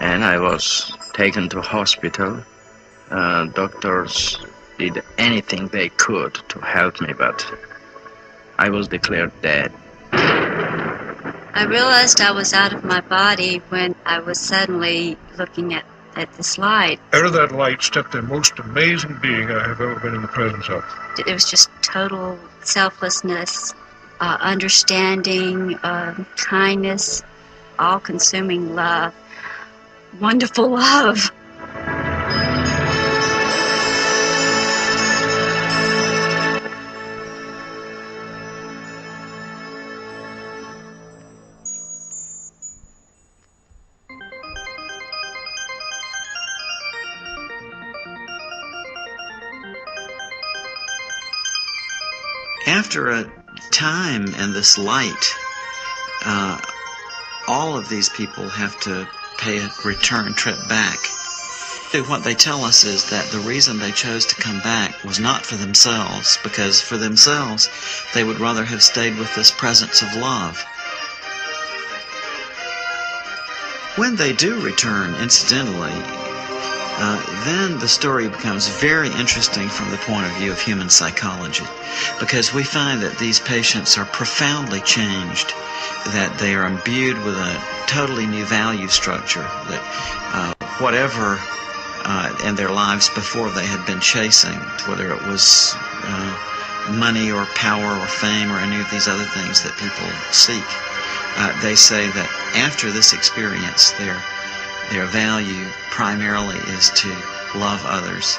and I was taken to hospital. Doctors did anything they could to help me, but I was declared dead. I realized I was out of my body when I was suddenly looking at this light. Out of that light stepped the most amazing being I have ever been in the presence of. It was just total selflessness, understanding, kindness, all-consuming love, wonderful love. After a time in this light, all of these people have to pay a return trip back. What they tell us is that the reason they chose to come back was not for themselves, because for themselves they would rather have stayed with this presence of love. When they do return, incidentally, then the story becomes very interesting from the point of view of human psychology, because we find that these patients are profoundly changed, that they are imbued with a totally new value structure, that whatever in their lives before they had been chasing, whether it was money or power or fame or any of these other things that people seek, they say that after this experience, their value primarily is to love others,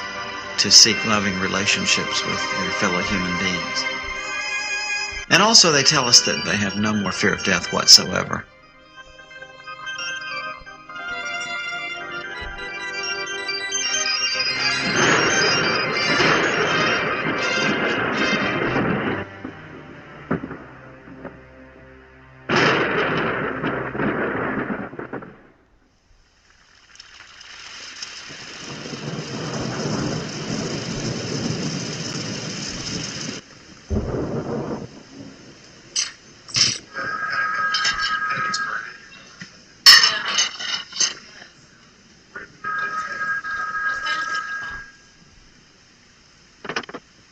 to seek loving relationships with their fellow human beings. And also they tell us that they have no more fear of death whatsoever.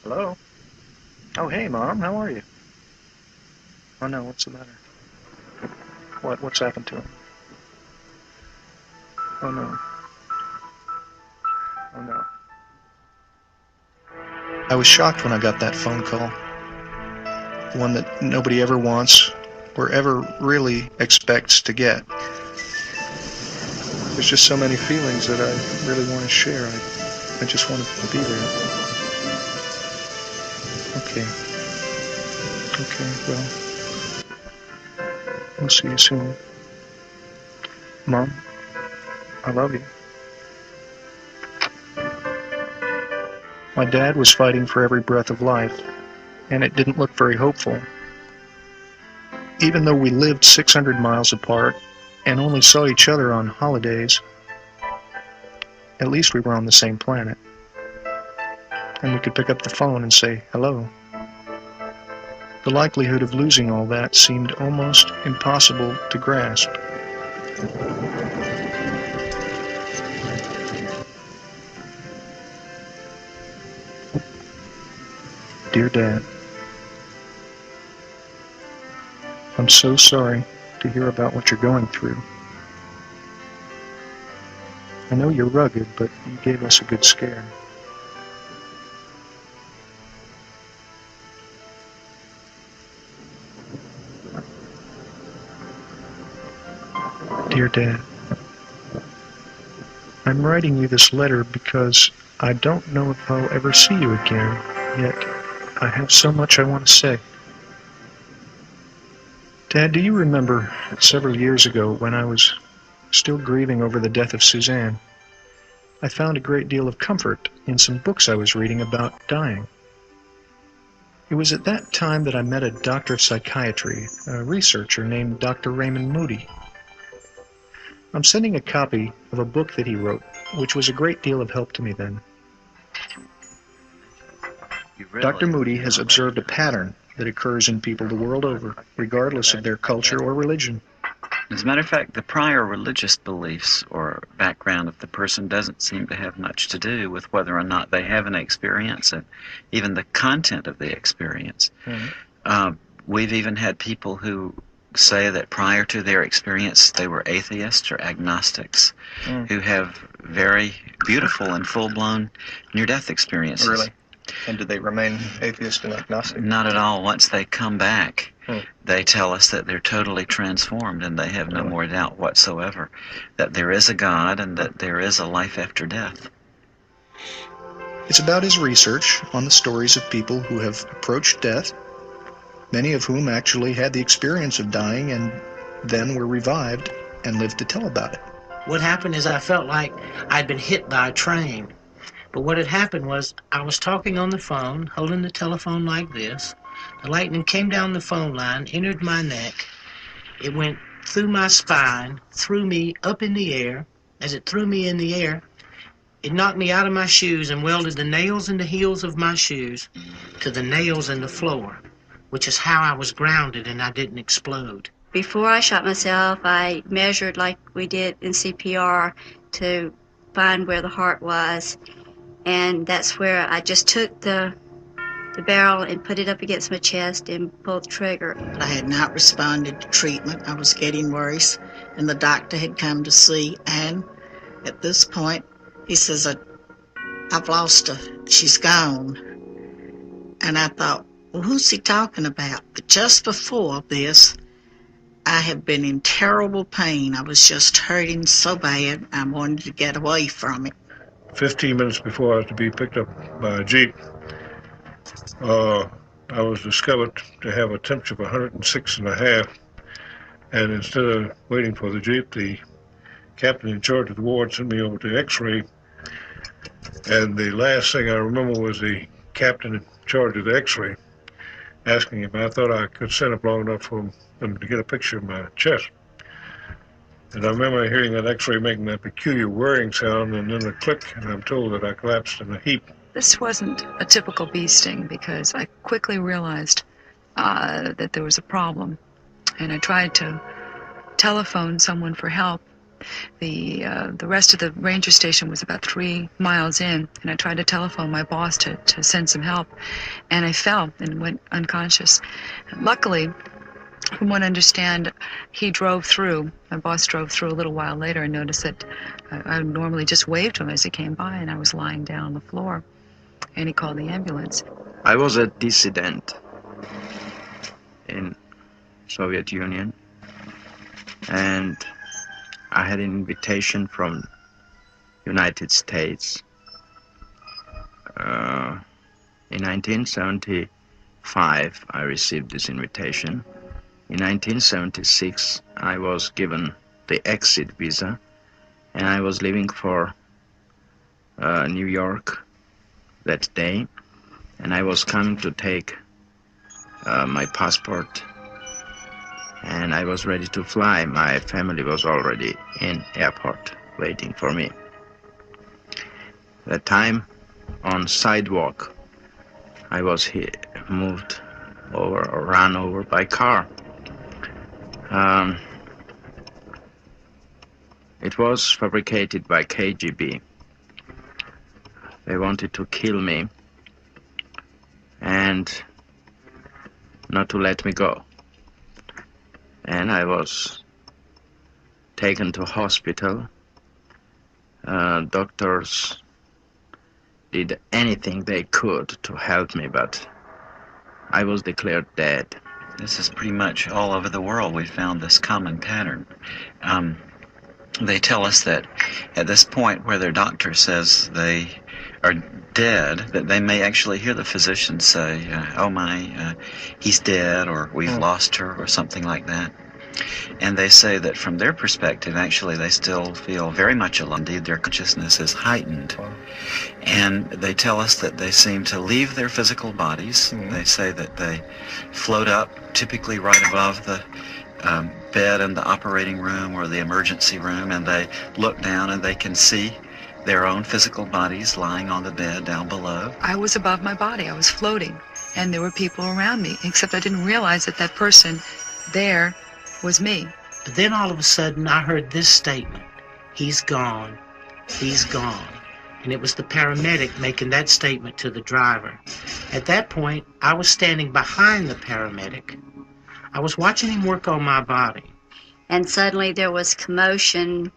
Hello? Oh, hey, Mom. How are you? Oh, no. What's the matter? What's happened to him? Oh, no. Oh, no. I was shocked when I got that phone call. The one that nobody ever wants or ever really expects to get. There's just so many feelings that I really want to share. I just want to be there. Okay, well, I'll see you soon. Mom, I love you. My dad was fighting for every breath of life, and it didn't look very hopeful. Even though we lived 600 miles apart and only saw each other on holidays, at least we were on the same planet. And we could pick up the phone and say hello. The likelihood of losing all that seemed almost impossible to grasp. Dear Dad, I'm so sorry to hear about what you're going through. I know you're rugged, but you gave us a good scare. Dear Dad, I'm writing you this letter because I don't know if I'll ever see you again, yet I have so much I want to say. Dad, do you remember several years ago when I was still grieving over the death of Suzanne? I found a great deal of comfort in some books I was reading about dying. It was at that time that I met a doctor of psychiatry, a researcher named Dr. Raymond Moody. I'm sending a copy of a book that he wrote, which was a great deal of help to me then. Dr. Moody has observed a pattern that occurs in people the world over, regardless of their culture or religion. As a matter of fact, the prior religious beliefs or background of the person doesn't seem to have much to do with whether or not they have an experience and even the content of the experience. We've even had people who say that prior to their experience they were atheists or agnostics who have very beautiful and full-blown near-death experiences. Really? And do they remain atheist and agnostic? Not at all. Once they come back, they tell us that they're totally transformed and they have no more doubt whatsoever that there is a God and that there is a life after death. It's about his research on the stories of people who have approached death, many of whom actually had the experience of dying and then were revived and lived to tell about it. What happened is I felt like I'd been hit by a train. But what had happened was I was talking on the phone, holding the telephone like this. The lightning came down the phone line, entered my neck. It went through my spine, threw me up in the air. As it threw me in the air, it knocked me out of my shoes and welded the nails in the heels of my shoes to the nails in the floor, which is how I was grounded and I didn't explode. Before I shot myself, I measured like we did in CPR to find where the heart was. And that's where I just took the barrel and put it up against my chest and pulled the trigger. I had not responded to treatment. I was getting worse, and the doctor had come to see. And at this point, he says, I've lost her. She's gone. And I thought, well, who's he talking about? But just before this, I had been in terrible pain. I was just hurting so bad, I wanted to get away from it. 15 minutes before I was to be picked up by a Jeep, I was discovered to have a temperature of 106.5, and instead of waiting for the Jeep, the captain in charge of the ward sent me over to X-ray, and the last thing I remember was the captain in charge of the X-ray asking if I thought I could stand up long enough for them to get a picture of my chest. And I remember hearing that X-ray making that peculiar whirring sound and then a click, and I'm told that I collapsed in a heap. This wasn't a typical bee sting because I quickly realized that there was a problem, and I tried to telephone someone for help. The rest of the ranger station was about 3 miles in, and I tried to telephone my boss to send some help, and I fell and went unconscious. Luckily, from what I understand, he drove through. My boss drove through a little while later and noticed that I normally just waved to him as he came by, and I was lying down on the floor, and he called the ambulance. I was a dissident in Soviet Union, and I had an invitation from United States. In 1975, I received this invitation. In 1976, I was given the exit visa, and I was leaving for New York that day, and I was coming to take my passport, and I was ready to fly. My family was already in airport waiting for me. That time, on sidewalk, I was moved over or run over by car. It was fabricated by KGB. They wanted to kill me and not to let me go. And I was taken to hospital. Doctors did anything they could to help me, but I was declared dead. This is pretty much all over the world. We found this common pattern. They tell us that at this point where their doctor says they are dead, that they may actually hear the physician say, oh my, he's dead, or we've lost her, or something like that. And they say that from their perspective, actually, they still feel very much alive. Indeed, their consciousness is heightened. And they tell us that they seem to leave their physical bodies. They say that they float up, typically right above the bed in the operating room or the emergency room, and they look down and they can see their own physical bodies lying on the bed down below. I was above my body. I was floating, and there were people around me, except I didn't realize that that person there was me. But then all of a sudden I heard this statement, "He's gone, he's gone." And it was the paramedic making that statement to the driver. At that point, I was standing behind the paramedic. I was watching him work on my body. And suddenly there was commotion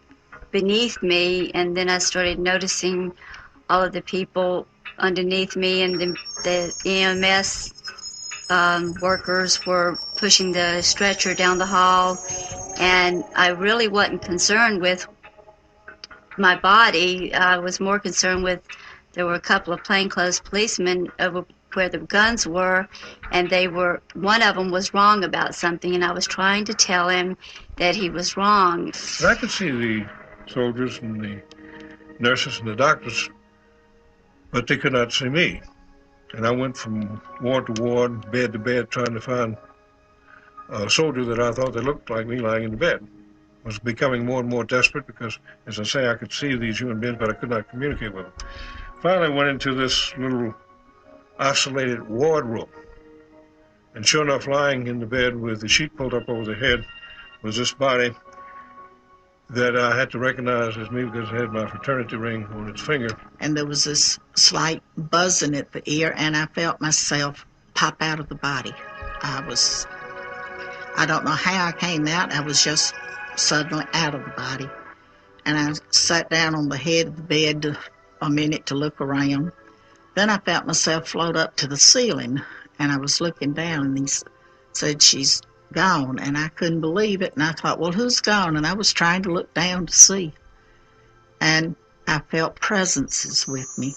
beneath me, and then I started noticing all of the people underneath me, and the EMS workers were pushing the stretcher down the hall, and I really wasn't concerned with my body. I was more concerned with, there were a couple of plainclothes policemen over where the guns were, and one of them was wrong about something, and I was trying to tell him that he was wrong. But I could see the soldiers and the nurses and the doctors, but they could not see me. And I went from ward to ward, bed to bed, trying to find a soldier that I thought that looked like me lying in the bed. I was becoming more and more desperate because, as I say, I could see these human beings, but I could not communicate with them. Finally, I went into this little isolated ward room. And sure enough, lying in the bed with the sheet pulled up over the head was this body that I had to recognize as me because it had my fraternity ring on its finger. And there was this slight buzzing at the ear, and I felt myself pop out of the body. I don't know how I came out. I was just suddenly out of the body. And I sat down on the head of the bed a minute to look around. Then I felt myself float up to the ceiling, and I was looking down, and he said, "She's gone." And I couldn't believe it, and I thought, well, who's gone? And I was trying to look down to see. And I felt presences with me.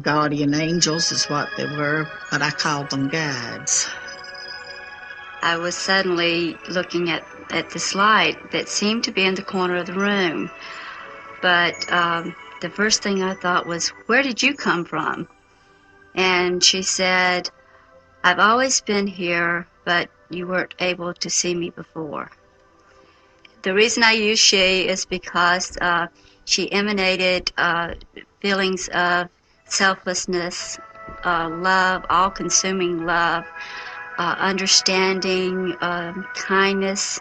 Guardian angels is what they were, but I called them guides. I was suddenly looking at this light that seemed to be in the corner of the room. But the first thing I thought was, "Where did you come from?" And she said, "I've always been here, but you weren't able to see me before." The reason I use she is because she emanated feelings of selflessness, love, all-consuming love, understanding, kindness,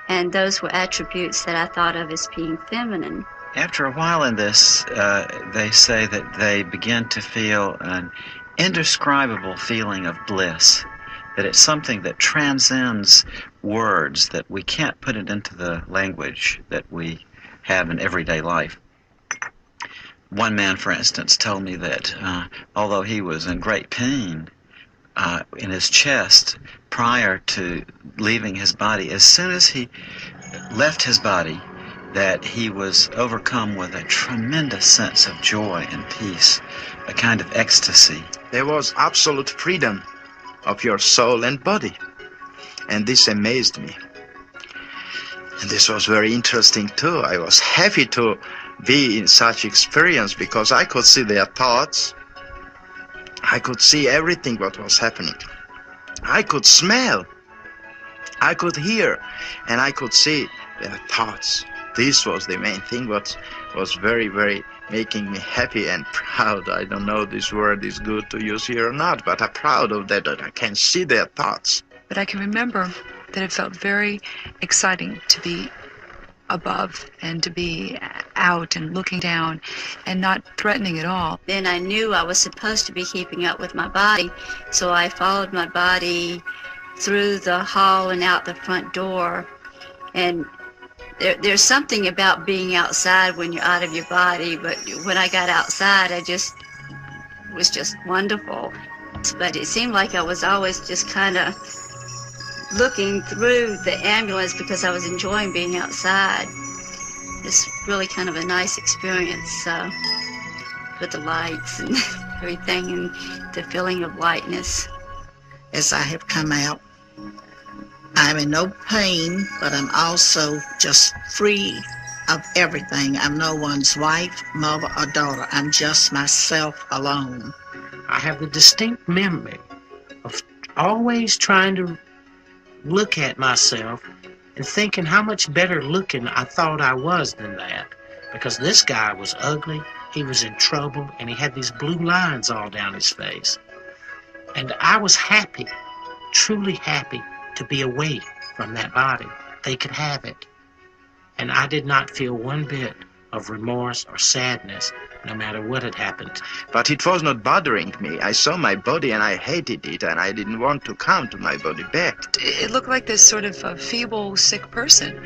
and those were attributes that I thought of as being feminine. After a while in this, they say that they begin to feel an indescribable feeling of bliss, that it's something that transcends words, that we can't put it into the language that we have in everyday life. One man, for instance, told me that although he was in great pain in his chest prior to leaving his body, as soon as he left his body, that he was overcome with a tremendous sense of joy and peace, a kind of ecstasy. There was absolute freedom of your soul and body, and this amazed me. And this was very interesting too. I was happy to be in such experience because I could see their thoughts. I could see everything what was happening. I could smell, I could hear, and I could see their thoughts. This was the main thing what was very, very making me happy and proud. I don't know if this word is good to use here or not, but I'm proud of that I can see their thoughts. But I can remember that it felt very exciting to be above and to be out and looking down and not threatening at all. Then I knew I was supposed to be keeping up with my body, so I followed my body through the hall and out the front door. And there's something about being outside when you're out of your body, but when I got outside, it was just wonderful. But it seemed like I was always just kind of looking through the ambulance because I was enjoying being outside. It's really kind of a nice experience with the lights and everything and the feeling of lightness. As I have come out, I'm in no pain, but I'm also just free of everything. I'm no one's wife, mother, or daughter. I'm just myself alone. I have the distinct memory of always trying to look at myself and thinking how much better looking I thought I was than that. Because this guy was ugly, he was in trouble, and he had these blue lines all down his face. And I was happy, truly happy, to be away from that body. They could have it. And I did not feel one bit of remorse or sadness, no matter what had happened. But it was not bothering me. I saw my body and I hated it, and I didn't want to come to my body back. It looked like this sort of feeble, sick person.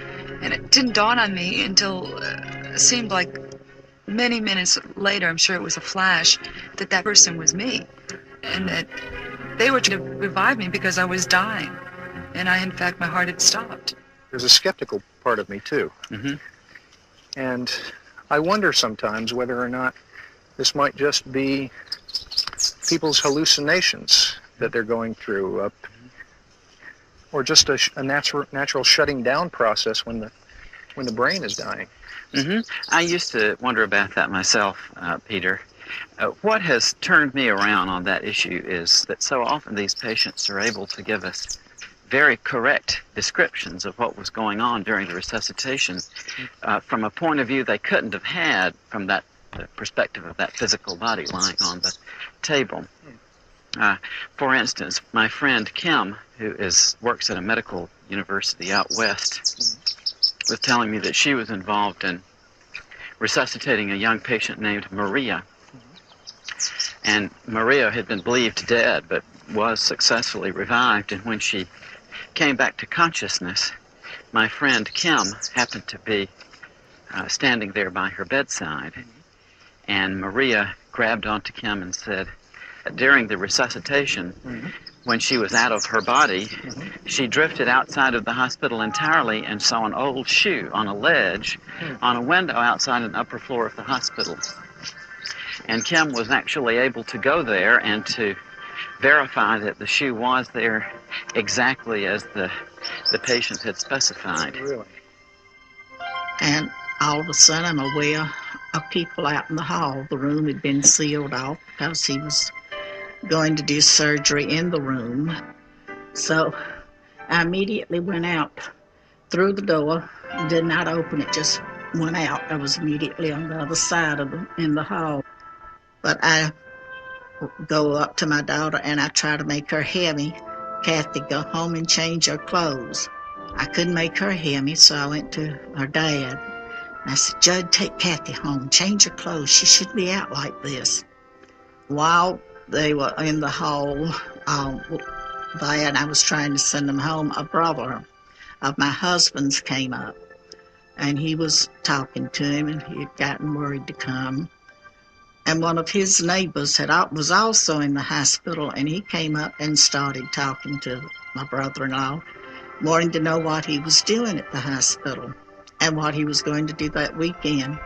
And it didn't dawn on me until it seemed like many minutes later, I'm sure it was a flash, that that person was me. And that they were trying to revive me because I was dying. And in fact, my heart had stopped. There's a skeptical part of me, too. Mm-hmm. And I wonder sometimes whether or not this might just be people's hallucinations that they're going through, or just a natural shutting down process when the brain is dying. Mm-hmm. I used to wonder about that myself, Peter. What has turned me around on that issue is that so often these patients are able to give us very correct descriptions of what was going on during the resuscitation from a point of view they couldn't have had from the perspective of that physical body lying on the table. For instance, my friend Kim, who works at a medical university out west, was telling me that she was involved in resuscitating a young patient named Maria. And Maria had been believed dead, but was successfully revived, and when she came back to consciousness, my friend Kim happened to be standing there by her bedside, and Maria grabbed onto Kim and said, during the resuscitation, when she was out of her body, she drifted outside of the hospital entirely and saw an old shoe on a ledge on a window outside an upper floor of the hospital. And Kim was actually able to go there and to verify that the shoe was there exactly as the patient had specified. Really? And all of a sudden, I'm aware of people out in the hall. The room had been sealed off because he was going to do surgery in the room. So I immediately went out through the door, did not open it, just went out. I was immediately on the other side in the hall. But I go up to my daughter and I try to make her hear me. Kathy, go home and change your clothes. I couldn't make her hear me, so I went to her dad. And I said, Judd, take Kathy home, change her clothes. She shouldn't be out like this. While they were in the hall there and I was trying to send them home, a brother of my husband's came up. And he was talking to him, and he had gotten worried to come. And one of his neighbors was also in the hospital, and he came up and started talking to my brother-in-law, wanting to know what he was doing at the hospital and what he was going to do that weekend.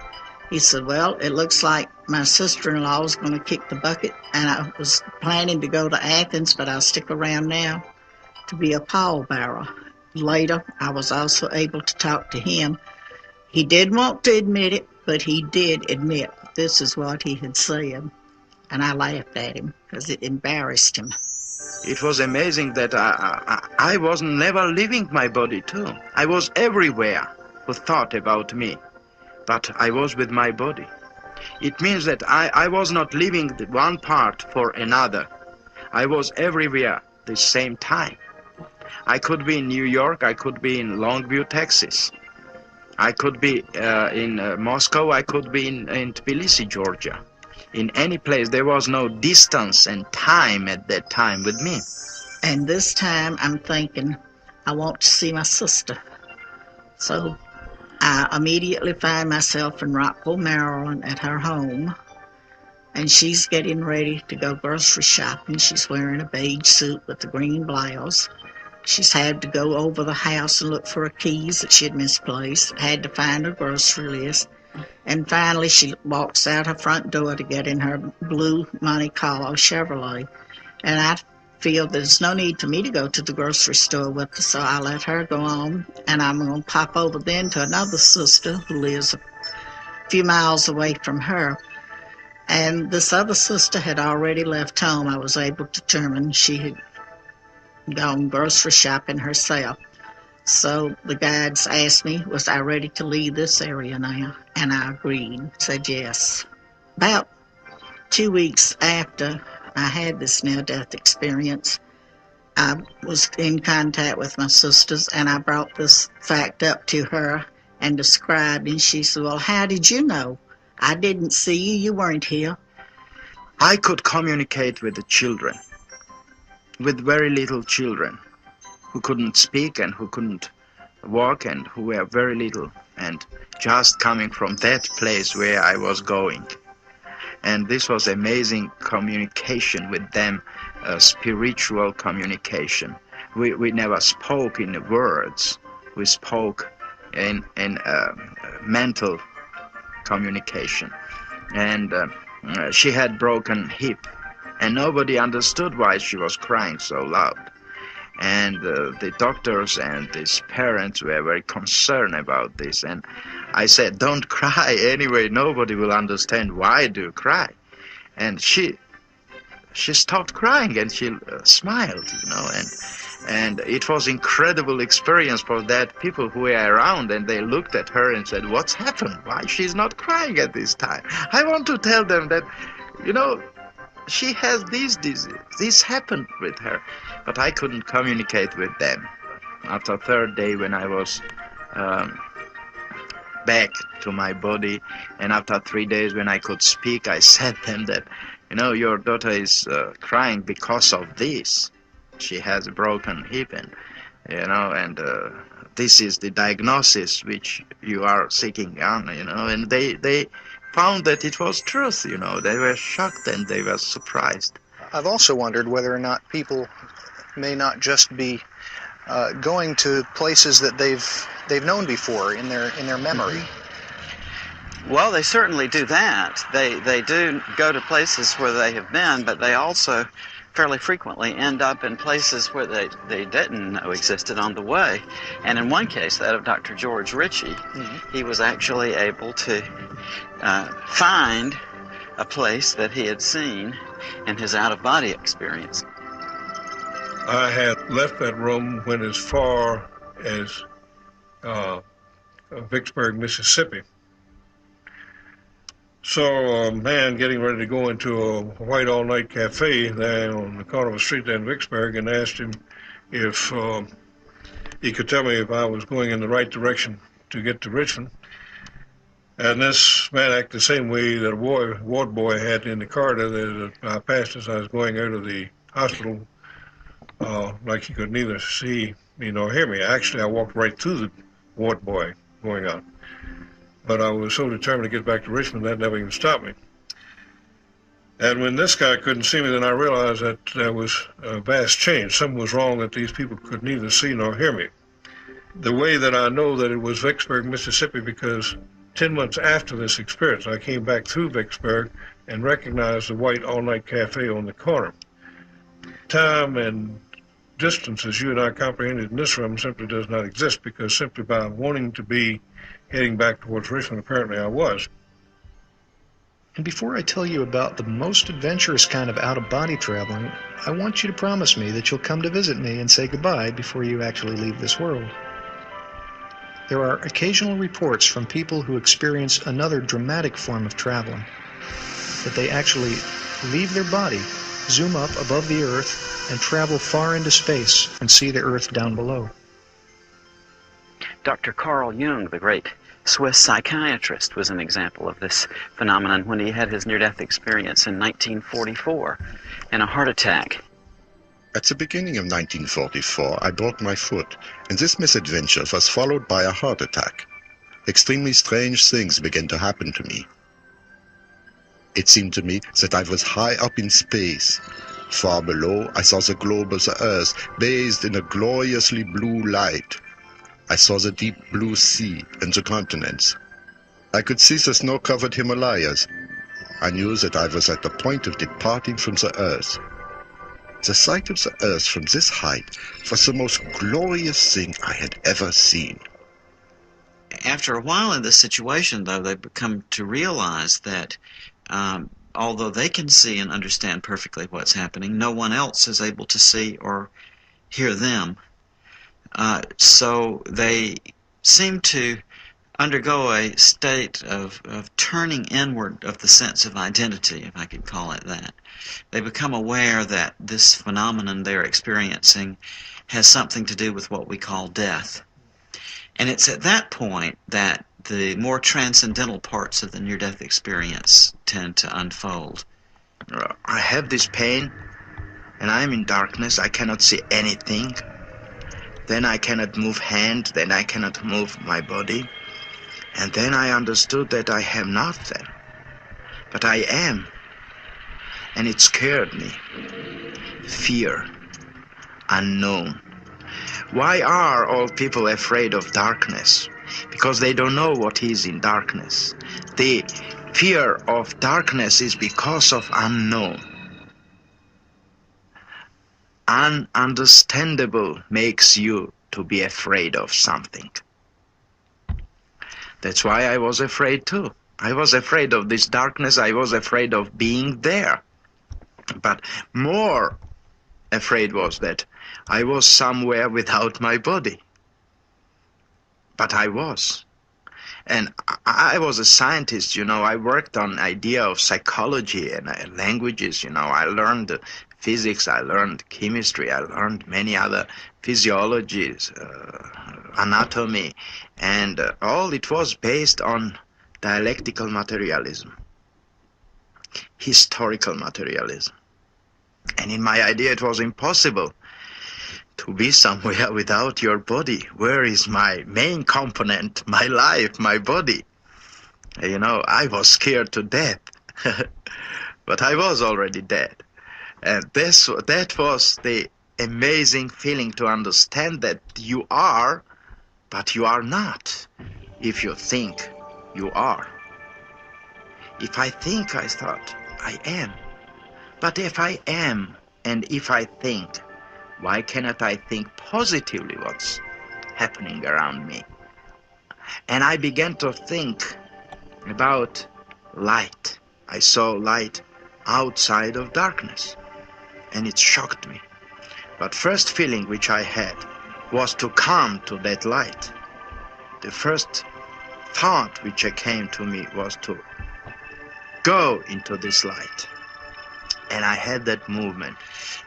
He said, well, it looks like my sister-in-law is going to kick the bucket, and I was planning to go to Athens, but I'll stick around now to be a pallbearer. Later, I was also able to talk to him. He didn't want to admit it, but he did admit this is what he had said. And I laughed at him because it embarrassed him. It was amazing that I was never leaving my body too. I was everywhere who thought about me, but I was with my body. It means that I was not leaving the one part for another. I was everywhere at the same time. I could be in New York, I could be in Longview, Texas. I could be in Moscow, I could be in Tbilisi, Georgia. In any place, there was no distance and time at that time with me. And this time I'm thinking, I want to see my sister. So I immediately find myself in Rockville, Maryland at her home. And she's getting ready to go grocery shopping. She's wearing a beige suit with a green blouse. She's had to go over the house and look for her keys that she had misplaced, had to find her grocery list. And finally, she walks out her front door to get in her blue Monte Carlo Chevrolet. And I feel there's no need for me to go to the grocery store with her, so I let her go on. And I'm going to pop over then to another sister who lives a few miles away from her. And this other sister had already left home. I was able to determine she had gone grocery shopping herself. So the guides asked me, was I ready to leave this area now? And I agreed, said yes. About 2 weeks after I had this near-death experience, I was in contact with my sisters, and I brought this fact up to her and described, and she said, well, how did you know? I didn't see you. You weren't here. I could communicate with the children, with very little children who couldn't speak and who couldn't walk and who were very little, and just coming from that place where I was going. And this was amazing communication with them, spiritual communication. We never spoke in words. We spoke in mental communication. And she had broken hip, and nobody understood why she was crying so loud. And the doctors and his parents were very concerned about this. And I said, don't cry anyway, nobody will understand why do you cry. And she stopped crying and she smiled, you know, and it was incredible experience for that people who were around, and they looked at her and said, what's happened? Why she's not crying at this time? I want to tell them that, you know, she has these diseases. This happened with her, but I couldn't communicate with them. After third day, when I was back to my body, and after 3 days when I could speak, I said them that, you know, your daughter is crying because of this. She has a broken hip, and you know, and this is the diagnosis which you are seeking on, you know, and they found that it was truth, you know. They were shocked and they were surprised. I've also wondered whether or not people may not just be going to places that they've known before in their memory. Well, they certainly do that. They do go to places where they have been, but they also fairly frequently end up in places where they didn't know existed on the way. And in one case, that of Dr. George Ritchie, he was actually able to find a place that he had seen in his out-of-body experience. I had left that room, went as far as Vicksburg, Mississippi. Saw a man getting ready to go into a white all-night cafe there on the corner of a street there in Vicksburg, and asked him if he could tell me if I was going in the right direction to get to Richmond. And this man acted the same way that a ward boy had in the corridor that I passed as I was going out of the hospital, like he could neither see me nor hear me. Actually, I walked right through the ward boy going out. But I was so determined to get back to Richmond that never even stopped me. And when this guy couldn't see me, then I realized that there was a vast change. Something was wrong, that these people could neither see nor hear me. The way that I know that it was Vicksburg, Mississippi, because 10 months after this experience, I came back through Vicksburg and recognized the white all-night cafe on the corner. Time and distance, as you and I comprehended in this room, simply does not exist, because simply by wanting to be heading back towards Richmond, apparently I was. And before I tell you about the most adventurous kind of out-of-body traveling, I want you to promise me that you'll come to visit me and say goodbye before you actually leave this world. There are occasional reports from people who experience another dramatic form of traveling, that they actually leave their body, zoom up above the Earth, and travel far into space and see the Earth down below. Dr. Carl Jung, the great Swiss psychiatrist, was an example of this phenomenon when he had his near-death experience in 1944 in a heart attack. At the beginning of 1944, I broke my foot, and this misadventure was followed by a heart attack. Extremely strange things began to happen to me. It seemed to me that I was high up in space. Far below, I saw the globe of the Earth bathed in a gloriously blue light. I saw the deep blue sea and the continents. I could see the snow-covered Himalayas. I knew that I was at the point of departing from the Earth. The sight of the Earth from this height was the most glorious thing I had ever seen. After a while in this situation, though, they become to realize that although they can see and understand perfectly what's happening, no one else is able to see or hear them. So they seem to undergo a state of turning inward of the sense of identity, if I could call it that. They become aware that this phenomenon they're experiencing has something to do with what we call death. And it's at that point that the more transcendental parts of the near-death experience tend to unfold. I have this pain, and I'm in darkness. I cannot see anything. Then I cannot move hand, then I cannot move my body. And then I understood that I have nothing, but I am. And it scared me. Fear, unknown. Why are all people afraid of darkness? Because they don't know what is in darkness. The fear of darkness is because of unknown. Ununderstandable makes you to be afraid of something. That's why I was afraid too. I was afraid of this darkness. I was afraid of being there. But more afraid was that I was somewhere without my body. But I was. And I was a scientist, I worked on idea of psychology and languages, I learned physics, I learned chemistry, I learned many other physiologies, anatomy, and all it was based on dialectical materialism, historical materialism. And in my idea it was impossible to be somewhere without your body. Where is my main component, my life, my body? I was scared to death, but I was already dead. And that was the amazing feeling, to understand that you are, but you are not, if you think you are. If I think, I thought, I am. But if I am, and if I think, why cannot I think positively what's happening around me? And I began to think about light. I saw light outside of darkness, and it shocked me. But first feeling which I had was to come to that light. The first thought which came to me was to go into this light. And I had that movement.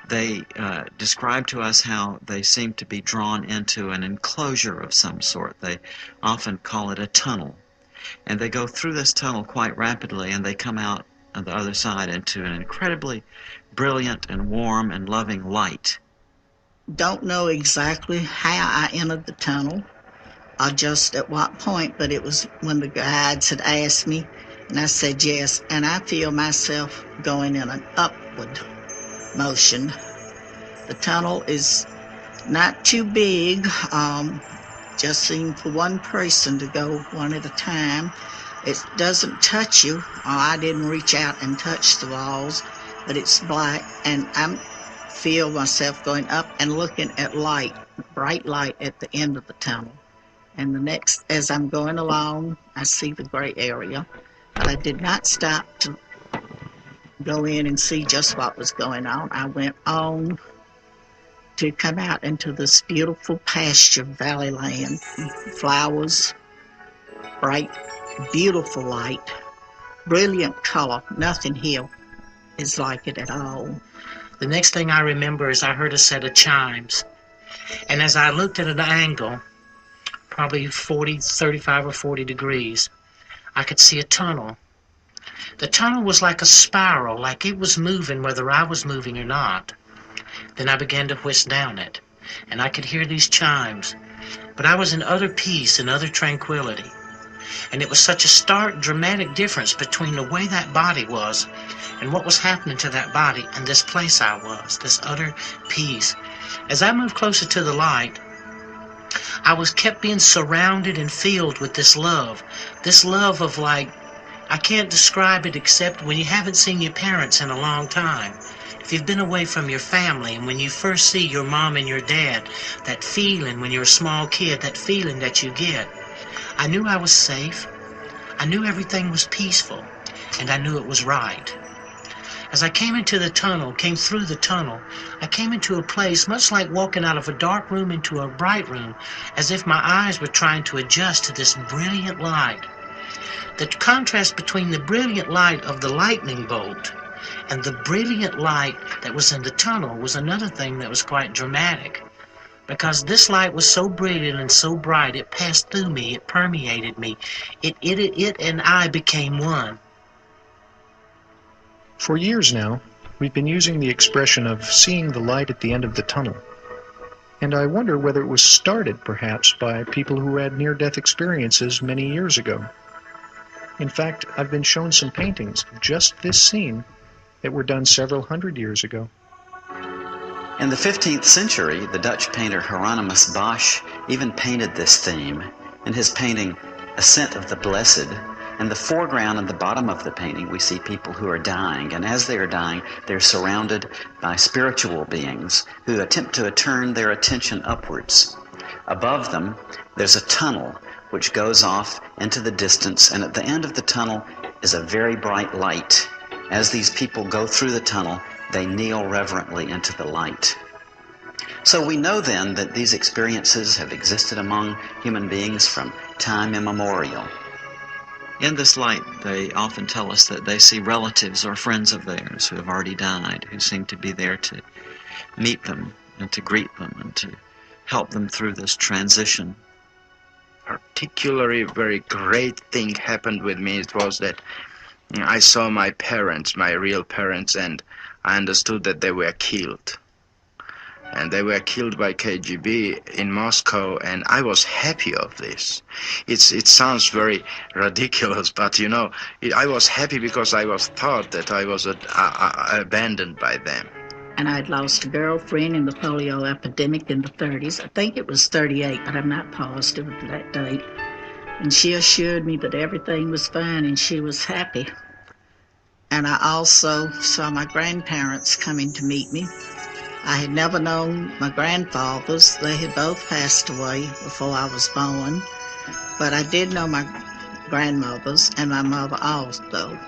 They describe to us how they seem to be drawn into an enclosure of some sort. They often call it a tunnel. And they go through this tunnel quite rapidly, and they come out on the other side into an incredibly brilliant and warm and loving light. Don't know exactly how I entered the tunnel or just at what point, but it was when the guides had asked me, and I said yes, and I feel myself going in an upward motion. The tunnel is not too big, just seemed for one person to go one at a time. It doesn't touch you, or I didn't reach out and touch the walls, but it's black, and I feel myself going up and looking at light, bright light at the end of the tunnel. And the next, as I'm going along, I see the gray area, but I did not stop to go in and see just what was going on. I went on to come out into this beautiful pasture valley land, flowers, bright, beautiful light, brilliant color. Nothing here is like it at all. The next thing I remember is I heard a set of chimes. And as I looked at an angle, probably 35 or 40 degrees, I could see a tunnel. The tunnel was like a spiral, like it was moving whether I was moving or not. Then I began to whisk down it, and I could hear these chimes. But I was in utter peace and utter tranquility. And it was such a stark, dramatic difference between the way that body was and what was happening to that body and this place I was, this utter peace. As I moved closer to the light, I was kept being surrounded and filled with this love of like, I can't describe it except when you haven't seen your parents in a long time. If you've been away from your family, and when you first see your mom and your dad, that feeling when you're a small kid, that feeling that you get. I knew I was safe, I knew everything was peaceful, and I knew it was right. As I came through the tunnel, I came into a place much like walking out of a dark room into a bright room, as if my eyes were trying to adjust to this brilliant light. The contrast between the brilliant light of the lightning bolt and the brilliant light that was in the tunnel was another thing that was quite dramatic. Because this light was so brilliant and so bright, it passed through me, it permeated me. It and I became one. For years now, we've been using the expression of seeing the light at the end of the tunnel. And I wonder whether it was started, perhaps, by people who had near-death experiences many years ago. In fact, I've been shown some paintings of just this scene that were done several hundred years ago. In the 15th century, the Dutch painter Hieronymus Bosch even painted this theme in his painting Ascent of the Blessed. In the foreground and the bottom of the painting, we see people who are dying, and as they are dying, they're surrounded by spiritual beings who attempt to turn their attention upwards. Above them, there's a tunnel which goes off into the distance, and at the end of the tunnel is a very bright light. As these people go through the tunnel, they kneel reverently into the light. So we know then that these experiences have existed among human beings from time immemorial. In this light, they often tell us that they see relatives or friends of theirs who have already died, who seem to be there to meet them and to greet them and to help them through this transition. Particularly very great thing happened with me. It was that I saw my parents, my real parents, and I understood that they were killed. And they were killed by KGB in Moscow, and I was happy of this. It sounds very ridiculous, but you know, I was happy because I was thought that I was abandoned by them. And I'd lost a girlfriend in the polio epidemic in the 30s. I think it was 38, but I'm not positive of that date. And she assured me that everything was fine and she was happy. And I also saw my grandparents coming to meet me. I had never known my grandfathers. They had both passed away before I was born. But I did know my grandmothers and my mother also.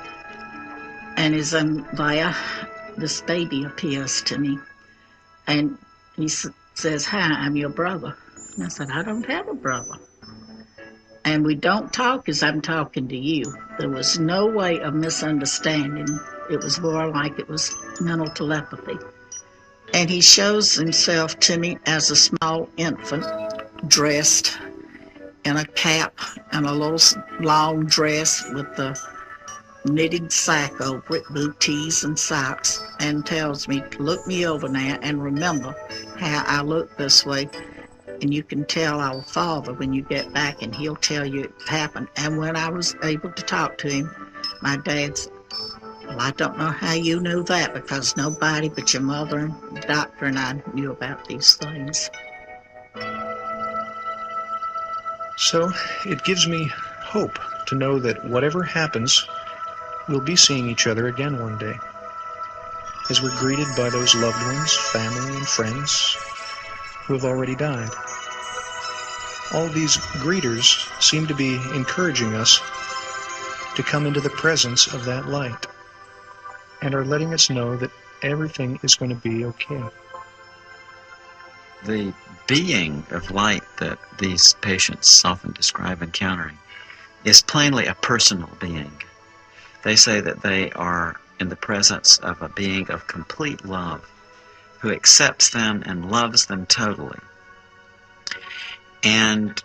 And as I'm there, this baby appears to me. And he says, "Hi, I'm your brother." And I said, "I don't have a brother." And we don't talk as I'm talking to you. There was no way of misunderstanding. It was more like it was mental telepathy. And he shows himself to me as a small infant, dressed in a cap and a little long dress with the knitted sack over it, booties and socks, and tells me to look me over now and remember how I look this way. And you can tell our Father when you get back, and he'll tell you it happened. And when I was able to talk to him, my dad said, "Well, I don't know how you knew that, because nobody but your mother and the doctor and I knew about these things." So it gives me hope to know that whatever happens, we'll be seeing each other again one day, as we're greeted by those loved ones, family and friends who have already died. All these greeters seem to be encouraging us to come into the presence of that light, and are letting us know that everything is going to be okay. The being of light that these patients often describe encountering is plainly a personal being. They say that they are in the presence of a being of complete love, who accepts them and loves them totally, and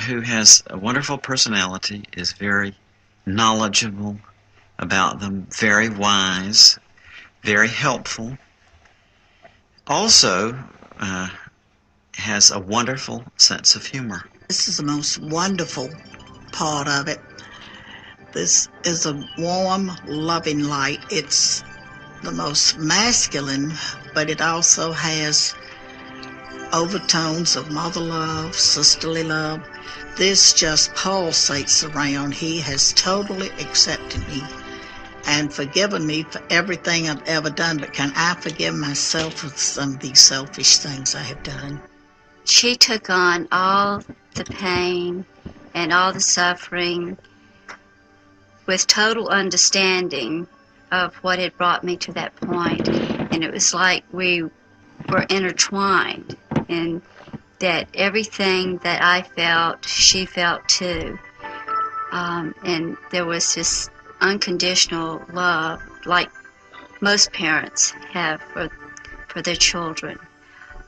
who has a wonderful personality, is very knowledgeable about them, very wise, very helpful, also has a wonderful sense of humor. This is the most wonderful part of it. This is a warm, loving light. It's the most masculine, but it also has overtones of mother love, sisterly love. This just pulsates around. He has totally accepted me and forgiven me for everything I've ever done. But can I forgive myself for some of these selfish things I have done? She took on all the pain and all the suffering with total understanding of what had brought me to that point, and it was like we were intertwined, and that everything that I felt, she felt too. And there was this unconditional love, like most parents have for their children,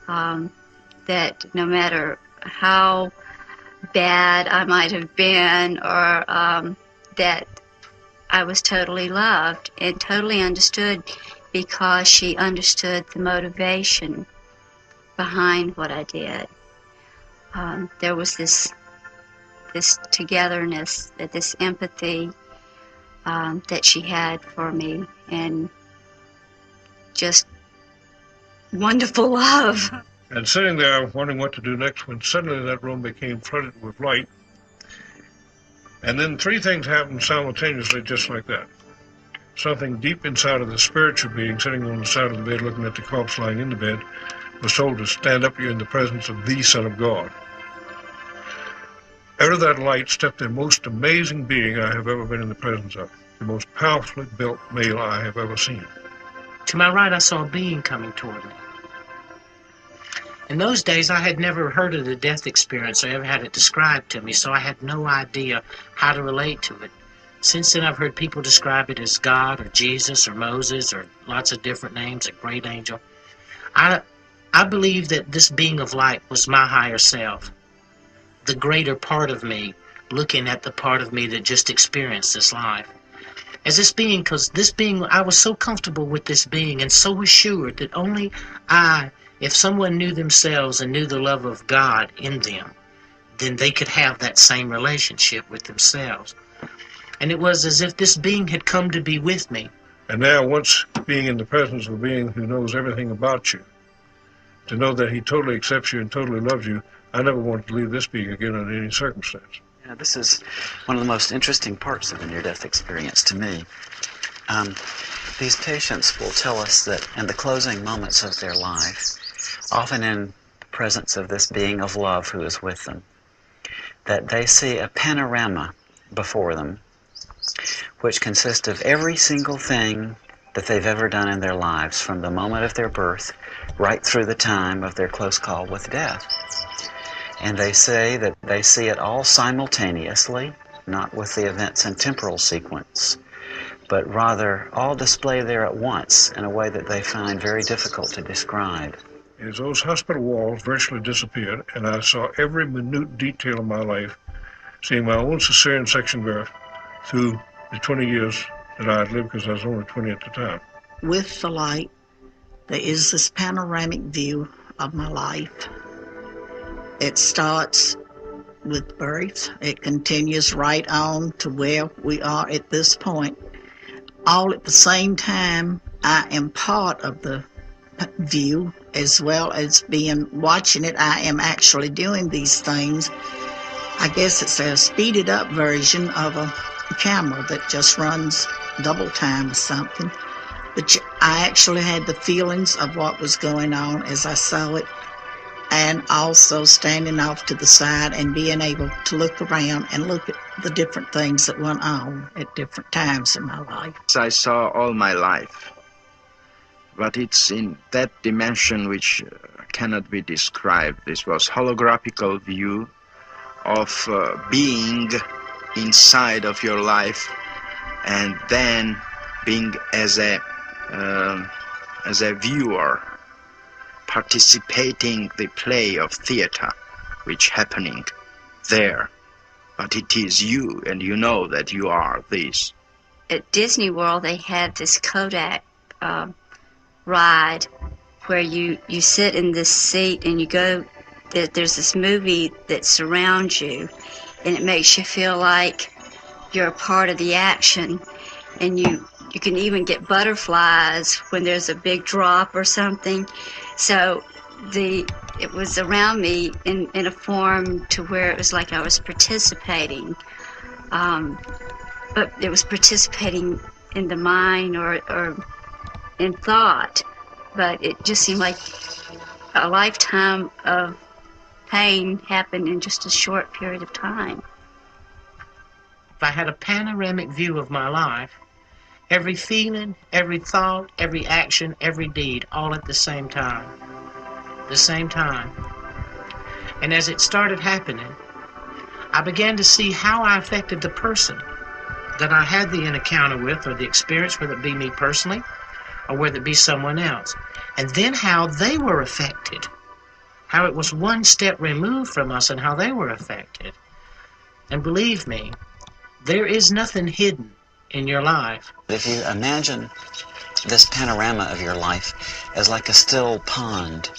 that no matter how bad I might have been, or that I was totally loved and totally understood, because she understood the motivation behind what I did. There was this togetherness, this empathy that she had for me, and just wonderful love. And sitting there wondering what to do next, when suddenly that room became flooded with light. And then three things happened simultaneously, just like that. Something deep inside of the spiritual being sitting on the side of the bed looking at the corpse lying in the bed was told to stand up. You're in the presence of the Son of God. Out of that light stepped the most amazing being I have ever been in the presence of, the most powerfully built male I have ever seen. To my right, I saw a being coming toward me. In those days, I had never heard of the death experience or ever had it described to me, so I had no idea how to relate to it. Since then, I've heard people describe it as God or Jesus or Moses or lots of different names, a great angel. I believe that this being of light was my higher self, the greater part of me, looking at the part of me that just experienced this life. As this being, because this being, I was so comfortable with this being and so assured that only if someone knew themselves and knew the love of God in them, then they could have that same relationship with themselves. And it was as if this being had come to be with me. And now, once being in the presence of a being who knows everything about you, to know that he totally accepts you and totally loves you, I never wanted to leave this being again under any circumstance. Yeah, this is one of the most interesting parts of the near-death experience to me. These patients will tell us that in the closing moments of their life, often in the presence of this being of love who is with them, that they see a panorama before them, which consists of every single thing that they've ever done in their lives, from the moment of their birth right through the time of their close call with death. And they say that they see it all simultaneously, not with the events in temporal sequence, but rather all displayed there at once in a way that they find very difficult to describe. As those hospital walls virtually disappeared, and I saw every minute detail of my life, seeing my own cesarean section birth through the 20 years that I had lived, because I was only 20 at the time. With the light, there is this panoramic view of my life. It starts with birth. It continues right on to where we are at this point. All at the same time, I am part of the view, as well as watching it. I am actually doing these things. I guess it's a speeded up version of a camera that just runs double time or something. But I actually had the feelings of what was going on as I saw it, and also standing off to the side and being able to look around and look at the different things that went on at different times in my life. I saw all my life, but it's in that dimension which cannot be described. This was holographical view of being inside of your life, and then being as a viewer, participating the play of theater which happening there. But it is you, and you know that you are this. At Disney World, they had this Kodak ride where you sit in this seat and you go, there's this movie that surrounds you, and it makes you feel like you're a part of the action, and you can even get butterflies when there's a big drop or something. So it was around me in a form to where it was like I was participating, but it was participating in the mind or in thought, but it just seemed like a lifetime of pain happened in just a short period of time. If I had a panoramic view of my life, Every feeling, every thought, every action, every deed, all at the same time. The same time. And as it started happening, I began to see how I affected the person that I had the encounter with, or the experience, whether it be me personally or whether it be someone else. And then how they were affected. How it was one step removed from us and how they were affected. And believe me, there is nothing hidden in your life. If you imagine this panorama of your life as like a still pond,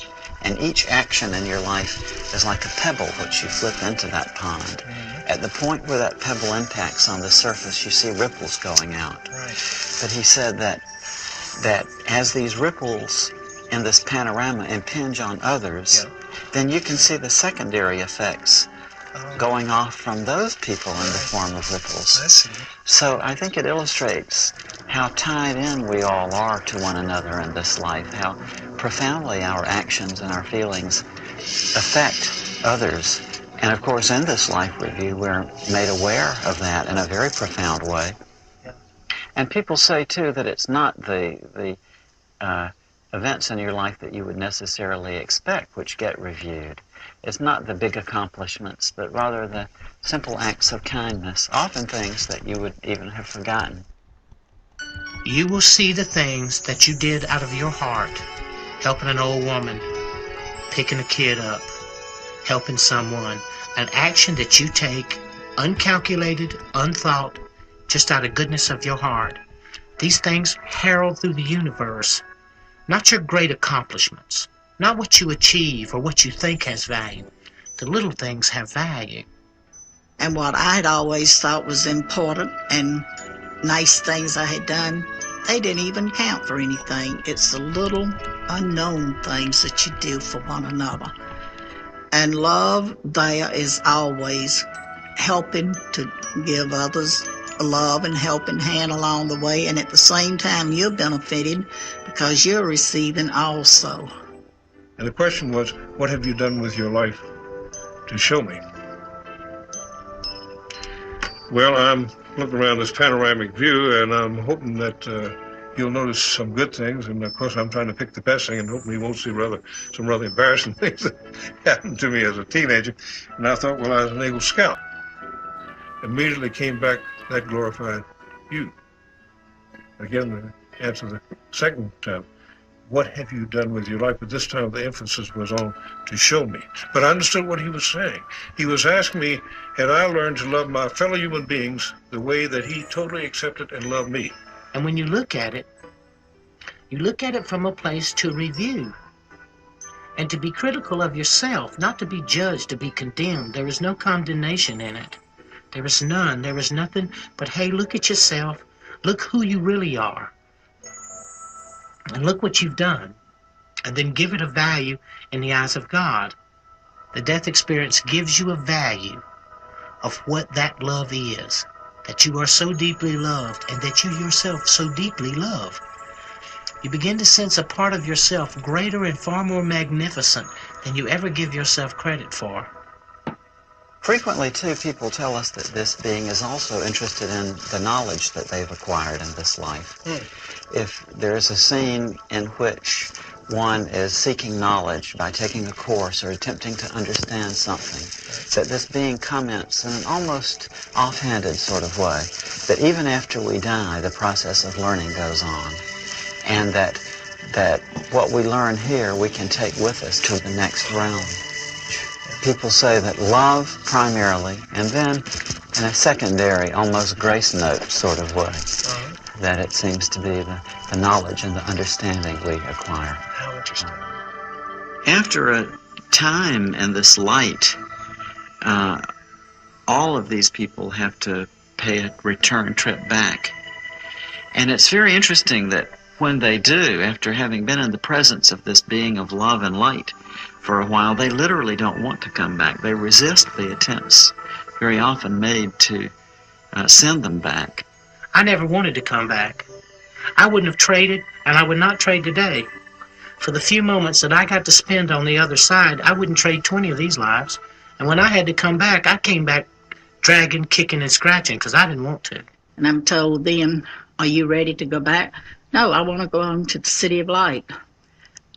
and each action in your life is like a pebble which you flip into that pond. At the point where that pebble impacts on the surface, you see ripples going out. Right. But he said that as these ripples in this panorama impinge on others, then you can see the secondary effects going off from those people in the form of ripples. I see. So I think it illustrates how tied in we all are to one another in this life, how profoundly our actions and our feelings affect others. And of course, in this life review, we're made aware of that in a very profound way. And people say, too, that it's not the events in your life that you would necessarily expect which get reviewed. It's not the big accomplishments, but rather the simple acts of kindness, often things that you would even have forgotten. You will see the things that you did out of your heart, helping an old woman, picking a kid up, helping someone, an action that you take, uncalculated, unthought, just out of goodness of your heart. These things herald through the universe, not your great accomplishments, not what you achieve or what you think has value. The little things have value. And what I had always thought was important and nice things I had done, they didn't even count for anything. It's the little unknown things that you do for one another. And love there is always helping to give others a love and helping hand along the way. And at the same time, you're benefited because you're receiving also. And the question was, what have you done with your life to show me? Well, I'm looking around this panoramic view, and I'm hoping that you'll notice some good things. And of course, I'm trying to pick the best thing, and hoping you won't see some rather embarrassing things that happened to me as a teenager. And I thought, well, I was an Eagle Scout. Immediately came back that glorified you. Again, to answer the second time. What have you done with your life? But this time the emphasis was on to show me. But I understood what he was saying. He was asking me, had I learned to love my fellow human beings the way that he totally accepted and loved me? And when you look at it from a place to review and to be critical of yourself, not to be judged, to be condemned. There is no condemnation in it. There is none. There is nothing but, hey, look at yourself. Look who you really are. And look what you've done. And then give it a value in the eyes of God. The death experience gives you a value of what that love is. That you are so deeply loved and that you yourself so deeply love. You begin to sense a part of yourself greater and far more magnificent than you ever give yourself credit for. Frequently, too, people tell us that this being is also interested in the knowledge that they've acquired in this life. If there's a scene in which one is seeking knowledge by taking a course or attempting to understand something, that this being comments in an almost offhanded sort of way, that even after we die, the process of learning goes on, and that what we learn here we can take with us to the next realm. People say that love primarily, and then in a secondary, almost grace note sort of way, that it seems to be the knowledge and the understanding we acquire. How interesting. After a time in this light, all of these people have to pay a return trip back. And it's very interesting that when they do, after having been in the presence of this being of love and light for a while, they literally don't want to come back. They resist the attempts very often made to send them back. I never wanted to come back. I wouldn't have traded, and I would not trade today. For the few moments that I got to spend on the other side, I wouldn't trade 20 of these lives. And when I had to come back, I came back dragging, kicking, and scratching because I didn't want to. And I'm told then Are you ready to go back? No, I want to go on to the City of Light.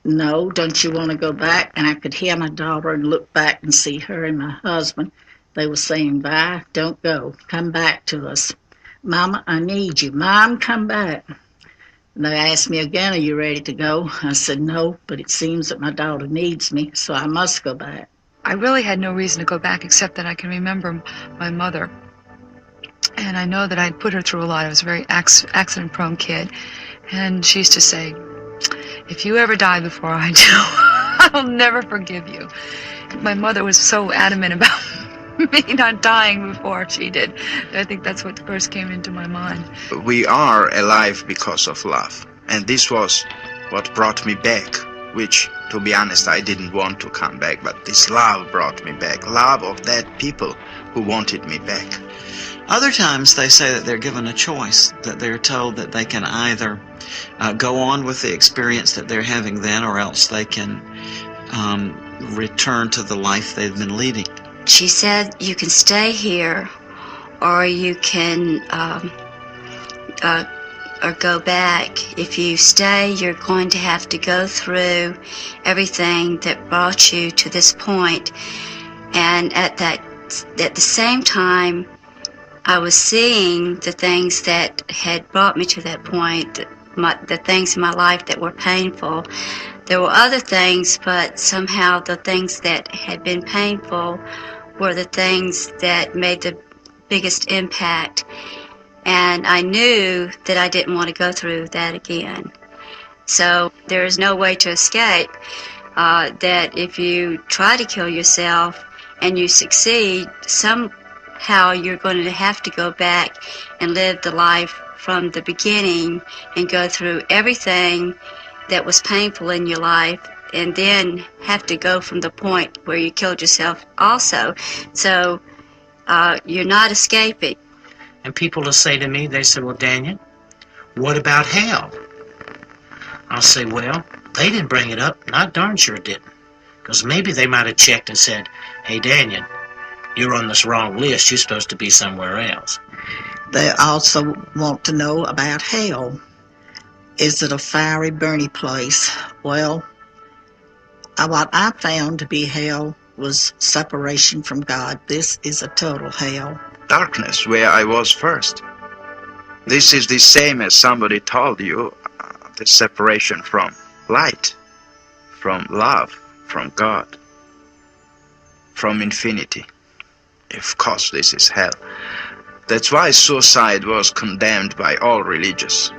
No, don't you want to go back? And I could hear my daughter and look back and see her and my husband. They were saying, "Vi, don't go. Come back to us. Mama, I need you. Mom, come back." And they asked me again, "Are you ready to go?" I said, "No, but it seems that my daughter needs me, so I must go back." I really had no reason to go back except that I can remember my mother. And I know that I'd put her through a lot. I was a very accident-prone kid. And she used to say, "If you ever die before I do, I'll never forgive you." My mother was so adamant about me not dying before she did. I think that's what first came into my mind. We are alive because of love. And this was what brought me back, which, to be honest, I didn't want to come back, but this love brought me back. Love of that people who wanted me back. Other times they say that they're given a choice, that they're told that they can either go on with the experience that they're having then, or else they can return to the life they've been leading. She said, "You can stay here, or you can or go back. If you stay, you're going to have to go through everything that brought you to this point." And at the same time, I was seeing the things that had brought me to that point, the things in my life that were painful. There were other things, but somehow the things that had been painful were the things that made the biggest impact. And I knew that I didn't want to go through that again. So there is no way to escape that if you try to kill yourself and you succeed, somehow you're going to have to go back and live the life from the beginning and go through everything that was painful in your life, and then have to go from the point where you killed yourself also. So you're not escaping. And people will say to me, they say, "Well, Daniel, what about hell?" I'll say, "Well, they didn't bring it up, and I darn sure didn't. Because maybe they might have checked and said, 'Hey, Daniel, you're on this wrong list. You're supposed to be somewhere else.'" They also want to know about hell. Is it a fiery, burning place? Well, what I found to be hell was separation from God. This is a total hell. Darkness, where I was first. This is the same as somebody told you, the separation from light, from love, from God, from infinity. Of course, this is hell. That's why suicide was condemned by all religions.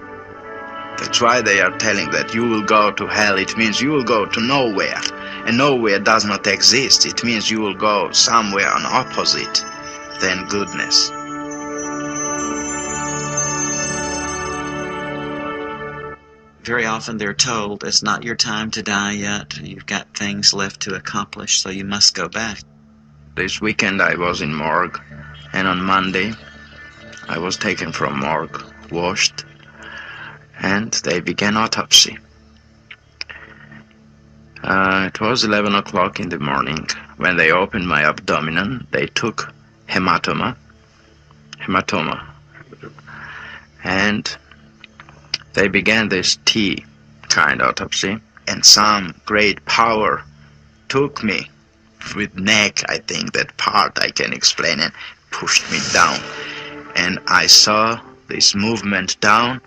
That's why they are telling that you will go to hell. It means you will go to nowhere. And nowhere does not exist. It means you will go somewhere on opposite than goodness. Very often they're told, "It's not your time to die yet. You've got things left to accomplish, so you must go back." This weekend I was in morgue, and on Monday I was taken from morgue, washed, and they began autopsy. It was 11 o'clock in the morning. When they opened my abdomen, they took hematoma, and they began this T kind autopsy, and some great power took me with neck, I think that part I can explain, and pushed me down. And I saw this movement down,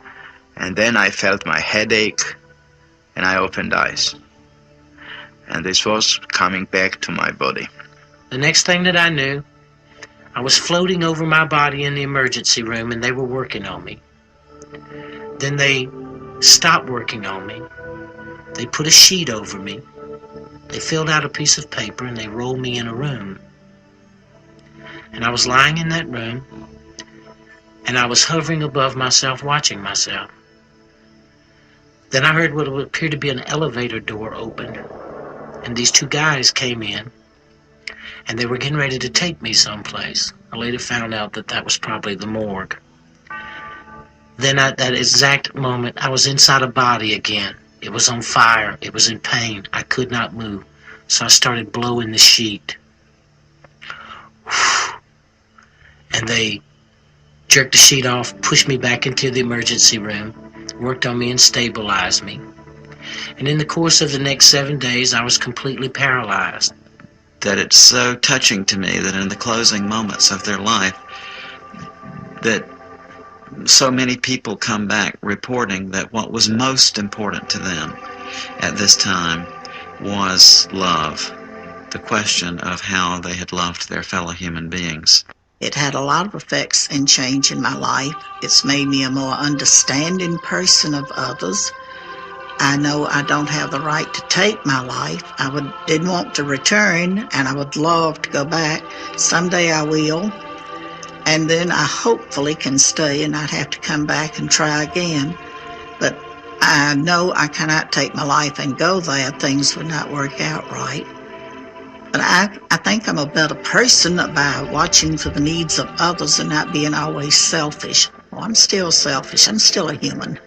and then I felt my headache, and I opened eyes. And this was coming back to my body. The next thing that I knew, I was floating over my body in the emergency room, and they were working on me. Then they stopped working on me. They put a sheet over me. They filled out a piece of paper, and they rolled me in a room. And I was lying in that room, and I was hovering above myself, watching myself. Then I heard what appeared to be an elevator door open, and these two guys came in, and they were getting ready to take me someplace. I later found out that that was probably the morgue. Then at that exact moment, I was inside a body again. It was on fire. It was in pain. I could not move. So I started blowing the sheet. And they jerked the sheet off, pushed me back into the emergency room, worked on me and stabilized me. And in the course of the next 7 days, I was completely paralyzed. That it's so touching to me that in the closing moments of their life, that so many people come back reporting that what was most important to them at this time was love, the question of how they had loved their fellow human beings. It had a lot of effects and change in my life. It's made me a more understanding person of others. I know I don't have the right to take my life. Didn't want to return, and I would love to go back. Someday I will. And then I hopefully can stay and not have to come back and try again. But I know I cannot take my life and go there. Things would not work out right. But I think I'm a better person by watching for the needs of others and not being always selfish. Well, I'm still selfish. I'm still a human.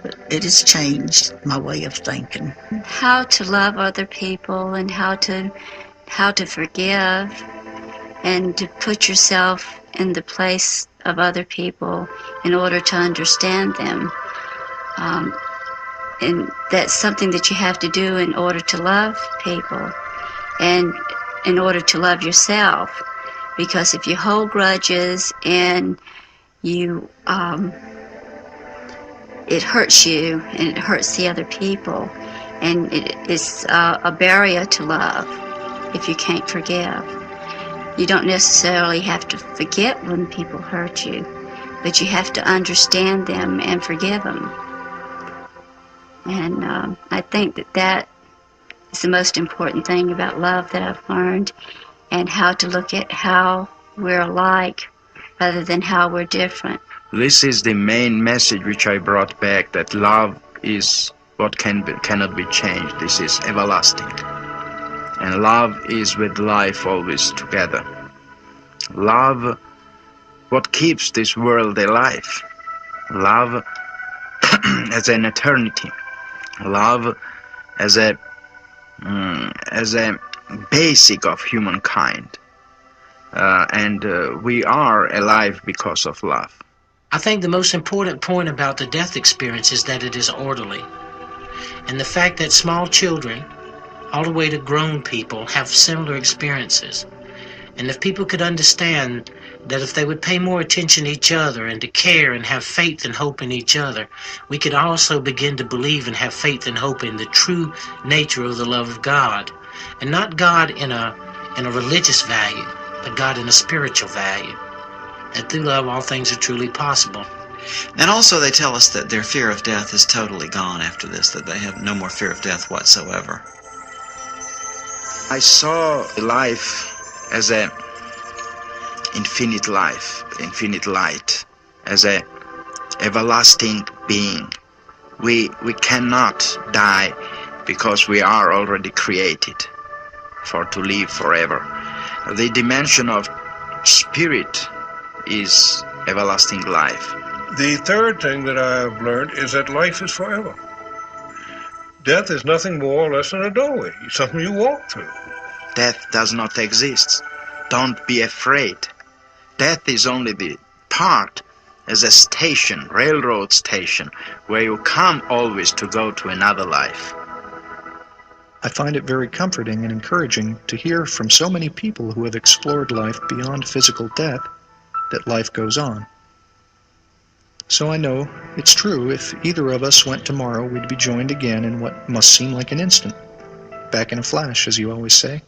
But it has changed my way of thinking. How to love other people and how to forgive and to put yourself in the place of other people in order to understand them. And that's something that you have to do in order to love people and in order to love yourself. Because if you hold grudges and you it hurts you and it hurts the other people, and it's a barrier to love if you can't forgive. You don't necessarily have to forget when people hurt you, but you have to understand them and forgive them. And I think that is the most important thing about love that I've learned, and how to look at how we're alike rather than how we're different. This is the main message which I brought back, that love is what cannot be changed. This is everlasting. And love is with life always together. Love, what keeps this world alive. Love as an eternity. Love as a basic of humankind. And we are alive because of love. I think the most important point about the death experience is that it is orderly. And the fact that small children, all the way to grown people, have similar experiences. And if people could understand that if they would pay more attention to each other and to care and have faith and hope in each other, we could also begin to believe and have faith and hope in the true nature of the love of God. And not God in a religious value, but God in a spiritual value. That through love all things are truly possible. And also they tell us that their fear of death is totally gone after this, that they have no more fear of death whatsoever. I saw life as a infinite life, infinite light, as a everlasting being. We cannot die because we are already created to live forever. The dimension of spirit is everlasting life. The third thing that I have learned is that life is forever. Death is nothing more or less than a doorway, something you walk through. Death does not exist. Don't be afraid. Death is only the part as a station, railroad station, where you come always to go to another life. I find it very comforting and encouraging to hear from so many people who have explored life beyond physical death that life goes on. So I know it's true, if either of us went tomorrow, we'd be joined again in what must seem like an instant. Back in a flash, as you always say.